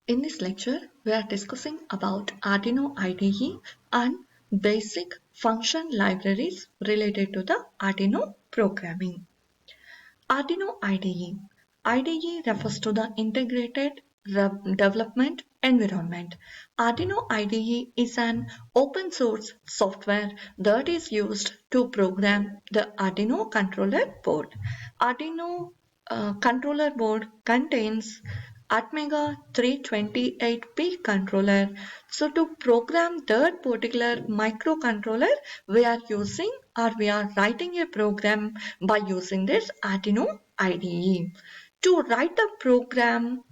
In this lecture, we are discussing about Arduino IDE and basic function libraries related to the Arduino programming. Arduino IDE. IDE refers to the Integrated Development Environment. Arduino IDE is an open source software that is used to program the Arduino controller board. Arduino controller board contains Atmega 328P controller. So to program that particular microcontroller, we are using or we are writing a program by using this Arduino IDE. To write the program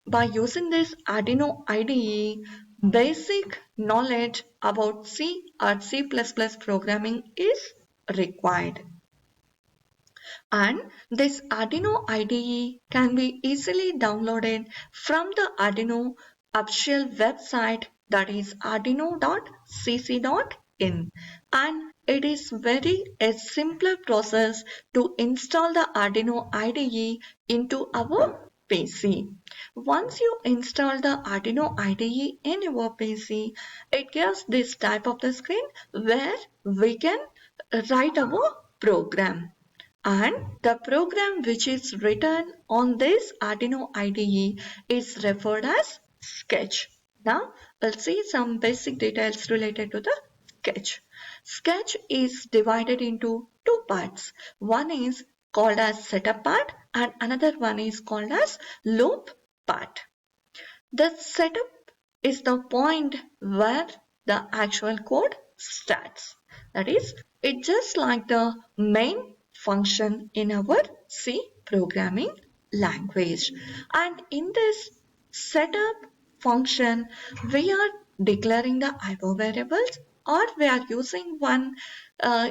by using this Arduino IDE, basic knowledge about C or C++ programming is required. And this Arduino IDE can be easily downloaded from the Arduino official website, that is arduino.cc.in, and it is very a simpler process to install the Arduino IDE into our PC. Once you install the Arduino IDE in your PC, it gives this type of the screen where we can write our program. And the program which is written on this Arduino IDE is referred as Sketch. Now we'll see some basic details related to the Sketch. Sketch is divided into two parts. One is called as setup part and another one is called as loop part. The setup is the point where the actual code starts. That is, it's just like the main function in our C programming language. And in this setup function, we are declaring the IO variables, or we are using one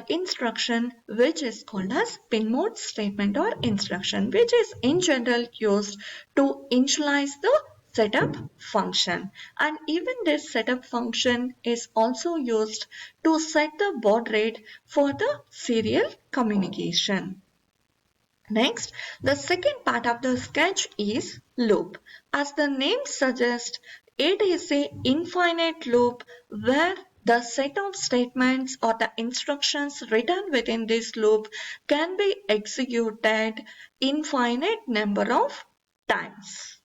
instruction which is called as pin mode statement or instruction, which is in general used to initialize the setup function. And even this setup function is also used to set the baud rate for the serial communication. Next, the second part of the sketch is loop. As the name suggests, it is an infinite loop where the set of statements or the instructions written within this loop can be executed infinite number of times.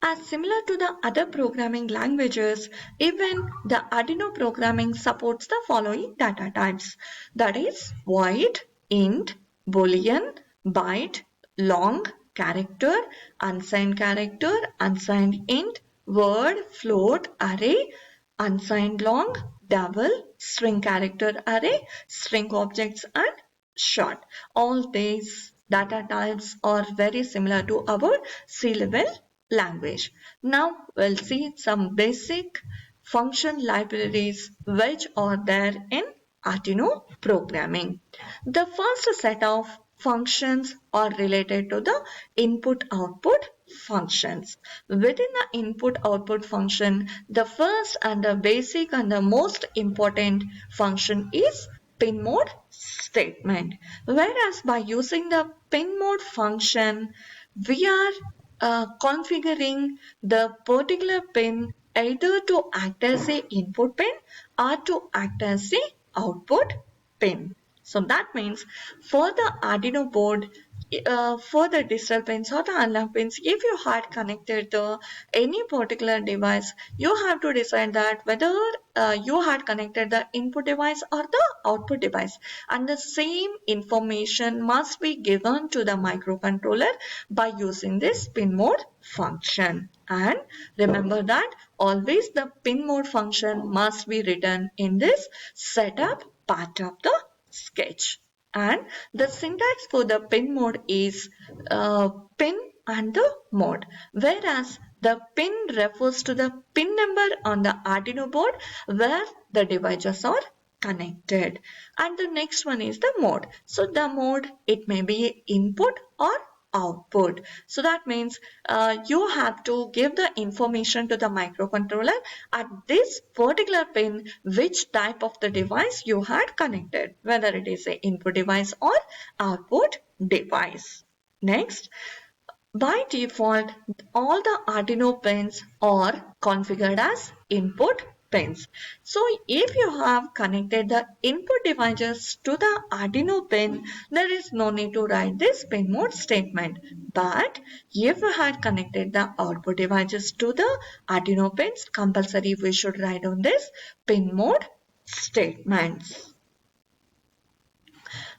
As similar to the other programming languages, even the Arduino programming supports the following data types, that is void, int, boolean, byte, long, character, unsigned int, word, float, array, unsigned long, double, string character array, string objects and short. All these data types are very similar to our C-level language. Now we'll see some basic function libraries which are there in Arduino programming. The first set of functions are related to the input-output functions. Within the input-output function, the first and the basic and the most important function is pin mode statement. Whereas by using the pin mode function, we are configuring the particular pin either to act as a input pin or to act as a output pin. So that means for the Arduino board, for the digital pins or the analog pins, if you had connected the any particular device, you have to decide that whether you had connected the input device or the output device, and the same information must be given to the microcontroller by using this pin mode function. And remember that always the pin mode function must be written in this setup part of the sketch. And the syntax for the pin mode is pin and the mode, whereas the pin refers to the pin number on the Arduino board where the devices are connected. And the next one is the mode. So the mode, it may be input or output. So that means you have to give the information to the microcontroller at this particular pin which type of the device you had connected, whether it is an input device or output device. Next, By default, all the Arduino pins are configured as input pins. So if you have connected the input devices to the Arduino pin, there is no need to write this pin mode statement. But if you had connected the output devices to the Arduino pins, compulsory we should write on this pin mode statements.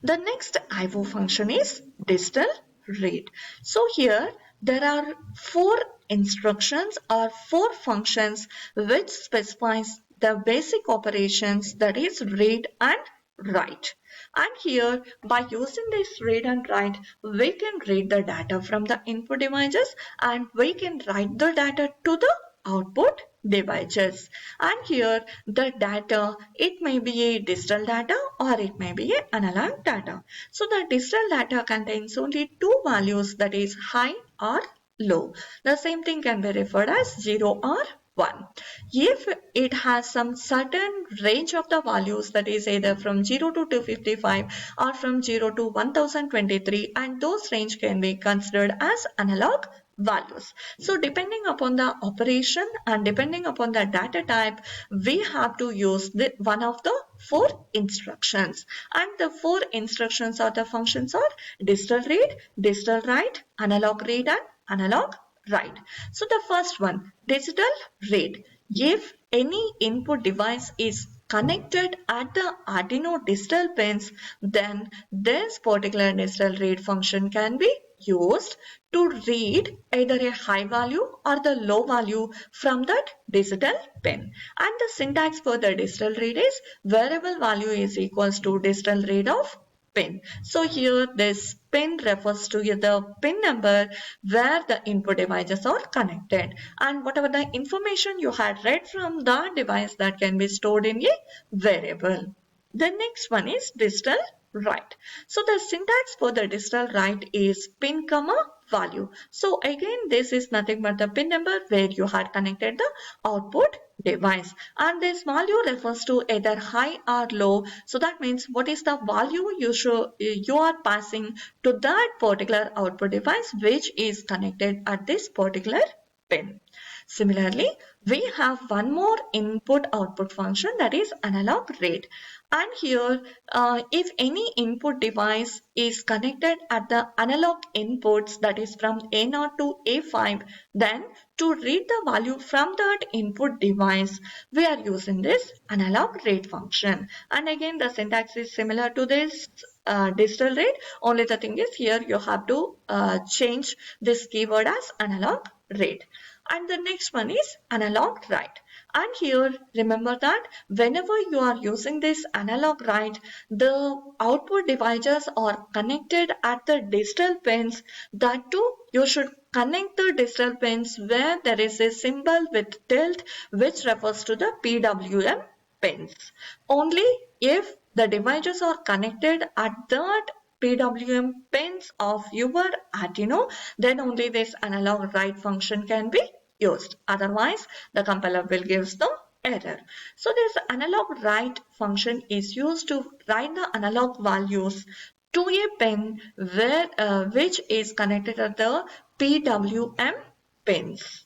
The next IO function is digital read. So here there are four instructions or four functions which specifies the basic operations, that is read and write. And here by using this read and write, we can read the data from the input devices and we can write the data to the output devices. And here the data, it may be a digital data or it may be a analog data. So the digital data contains only two values, that is high or low. The same thing can be referred as 0 or 1. If it has some certain range of the values, that is either from 0 to 255 or from 0 to 1023, and those range can be considered as analog values. So depending upon the operation and depending upon the data type, we have to use one of the four instructions. And the four instructions or the functions are digital read, digital write, analog read and analog write. So the first one, digital read. If any input device is connected at the Arduino digital pins, then this particular digital read function can be used to read either a high value or the low value from that digital pin. And the syntax for the digital read is variable value is equals to digital read of pin. So here this pin refers to the pin number where the input devices are connected, and whatever the information you had read from the device, that can be stored in a variable. The next one is digital write. So the syntax for the digital write is pin comma value. So again this is nothing but the pin number where you had connected the output device, and this value refers to either high or low. So that means what is the value you are passing to that particular output device which is connected at this particular pin. Similarly, we have one more input output function, that is analog read. And here if any input device is connected at the analog inputs, that is from A0 to A5, then to read the value from that input device, we are using this analog read function. And again the syntax is similar to this digital read, only the thing is here you have to change this keyword as analog read. And the next one is analog write. And here remember that whenever you are using this analog write, the output devices are connected at the digital pins. That too, you should connect the digital pins where there is a symbol with tilt which refers to the PWM pins. Only if the devices are connected at that PWM pins of your Arduino, then only this analog write function can be used. Otherwise, the compiler will give the error. So this analog write function is used to write the analog values to a pin which is connected at the PWM pins.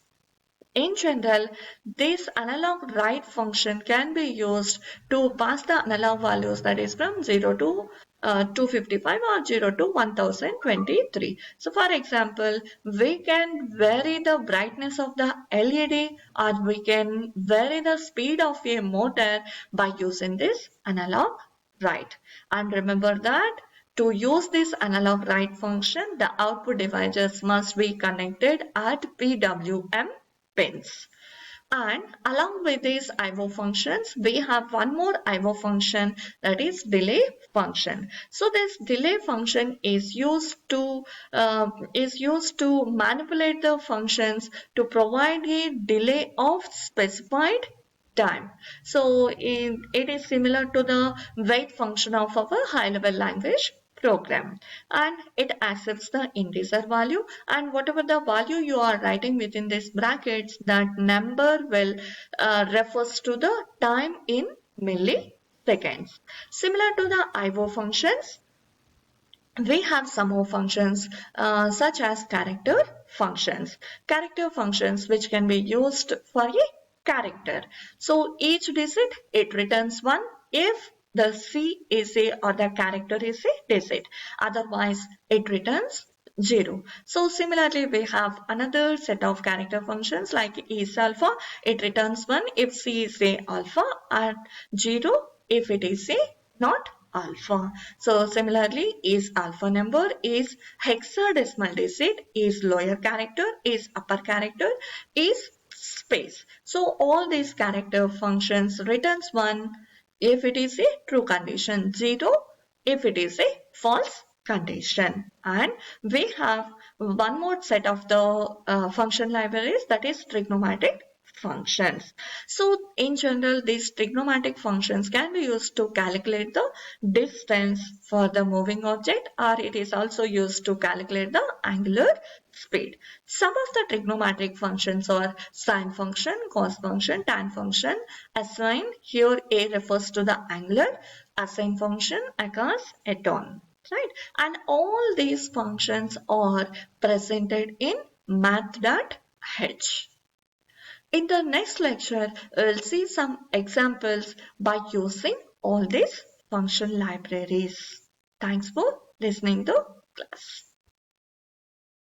In general, this analog write function can be used to pass the analog values, that is from 0 to 255 or 0 to 1023. So for example, we can vary the brightness of the LED or we can vary the speed of a motor by using this analog write. And remember that to use this analog write function, the output devices must be connected at PWM pins. And along with these IO functions, we have one more IO function, that is delay function. So this delay function is used to manipulate the functions to provide a delay of specified time. So it is similar to the wait function of our high level language program, and it accepts the integer value, and whatever the value you are writing within these brackets, that number will refers to the time in milliseconds. Similar to the IO functions, we have some more functions such as character functions. Character functions which can be used for a character. So each digit it returns 1 if the C is a or the character is a digit. Otherwise it returns 0. So similarly we have another set of character functions like is alpha. It returns 1 if C is a alpha and 0 if it is a not alpha. So similarly is alpha number, is hexadecimal digit, is lower character, is upper character, is space. So all these character functions returns 1 if it is a true condition, 0 if it is a false condition. And we have one more set of the function libraries, that is trigonometric functions. So in general, these trigonometric functions can be used to calculate the distance for the moving object, or it is also used to calculate the angular speed. Some of the trigonometric functions are sine function, cos function, tan function, assign. Here A refers to the angular, assign function, acos, eton. Right? And all these functions are presented in math.h. In the next lecture, we'll see some examples by using all these function libraries. Thanks for listening to class.